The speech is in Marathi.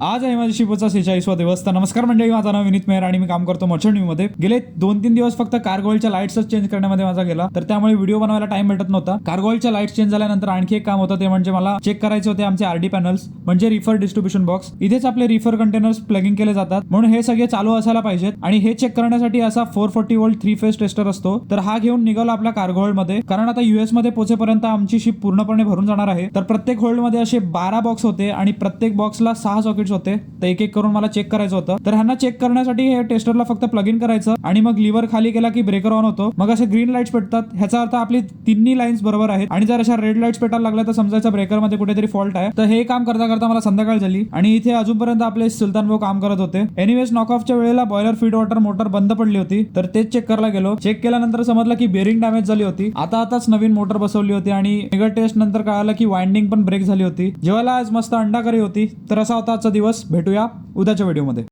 आज आहे माझी शिपचा 46वा दिवस. तर नमस्कार मंडळी, माझं नाव विनीत मेहर आणि मी काम करतो मर्चंट न्यू मध्ये. गेले 2-3 दिवस फक्त कार्गो ऑइलच्या लाईट्सच चेंज करण्यामध्ये माझा गेला, तर त्यामुळे व्हिडिओ बनवायला टाइम भेटत नव्हता. कार्गो ऑइलच्या लाईट्स चेंज झाल्यानंतर आणखी एक काम होतं, ते म्हणजे मला चेक करायचे होते आमचे आरडी पॅनल्स म्हणजे रिफर डिस्ट्रीब्युशन बॉक्स. इथेच आपले रिफर कंटेनर्स प्लगिंग केले जातात, म्हणून हे सगळे चालू असायला पाहिजेत. आणि हे चेक करण्यासाठी असा 440 व्होल्ट 3 फेज टेस्टर असतो, तर हा घेऊन निघाला आपला कार्गो होल्ड मध्ये. कारण आता युएस मध्ये पोहोचेपर्यंत आमची शिप पूर्णपणे भरून जाणार आहे. तर प्रत्येक होल्ड मध्ये असे 12 बॉक्स होते आणि प्रत्येक बॉक्सला 6 सॉकेट्स होते. तर एक एक करून मला चेक करायचं होतं. तर ह्यांना चेक करण्यासाठी हे टेस्टरला फक्त प्लग इन करायचं आणि मग लिव्हर खाली केला की ब्रेकर ऑन होतो. मग असे ग्रीन लाईट्स पेटतात, ह्याचा अर्थ आपली तिन्ही लाईन्स बरोबर आहेत. आणि जर अशा रेड लाईट्स पेटायला लागल्या तर समजायचं ब्रेकर मध्ये कुठेतरी फॉल्ट आहे. तर हे काम करता करता मला संध्याकाळ झाली आणि इथे अजूनपर्यंत आपले सुलतान भाऊ काम करत होते. एनिवेज नॉक ऑफच्या वेळेला बॉयलर फीड वॉटर मोटर बंद पडली होती, तर तेच चेक करायला गेलो. चेक केल्यानंतर समजलं की बेरिंग डॅमेज झाली होती. आताच नवीन मोटर बसवली होती आणि मेगा टेस्ट नंतर कळालं की वाइंडिंग पण ब्रेक झाली होती. जेवायला आज मस्त अंडा करी होती. तर असा होता आजचा दिवस. भेटूया उद्याच्या व्हिडिओमध्ये.